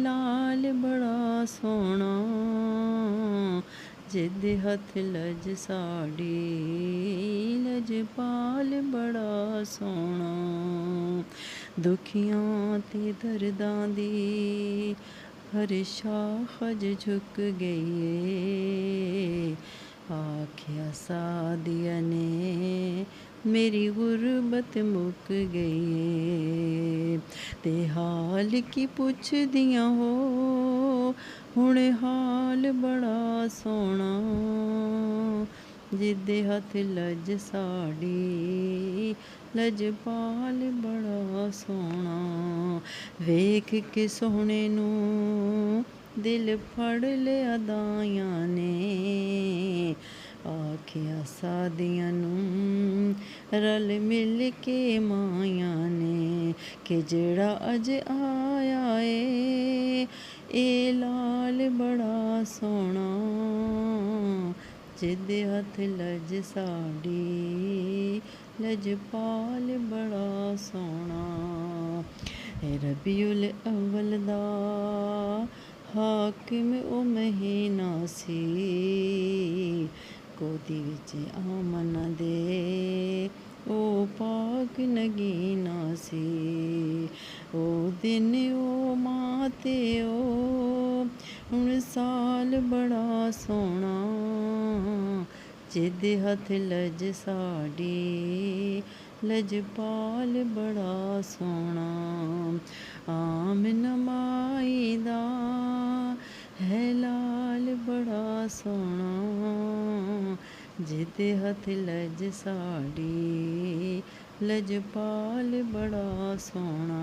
लाल बड़ा सोहना जिहदे हथ लज साड़ी लजपाल बड़ा सोहना दुखियां ते दर्दां दी हर शाख अज झुक गई ए आख्या सादिया ने मेरी गुरबत मुक गई ए ते हाल की पुछदियां हो हुण हाल बड़ा सोहना जिहदे हथ लज साड़ी लजपाल बड़ा सोहना वेख के सोहणे नूं दिल फड़ लिया दाइयां ने आखिया सादियां नूं रल मिल के माइयां ने कि जेड़ा अज आया ए लाल बड़ा सोहना जिहदे हथ लज साड़ी लजपाल बड़ा सोहना रबीउल अव्वल दा हाकिम ओ महीना सी गोदी विच आमना दे ओ पाक नगीना सी ओ दिन ओ मां ते ओ हुण साल बड़ा सोहना जिहदे हथ लज साड़ी लजपाल बड़ा सोहना आमना माई दा है लाल बड़ा सोहना जिहदे हथ लज साड़ी लजपाल बड़ा सोहना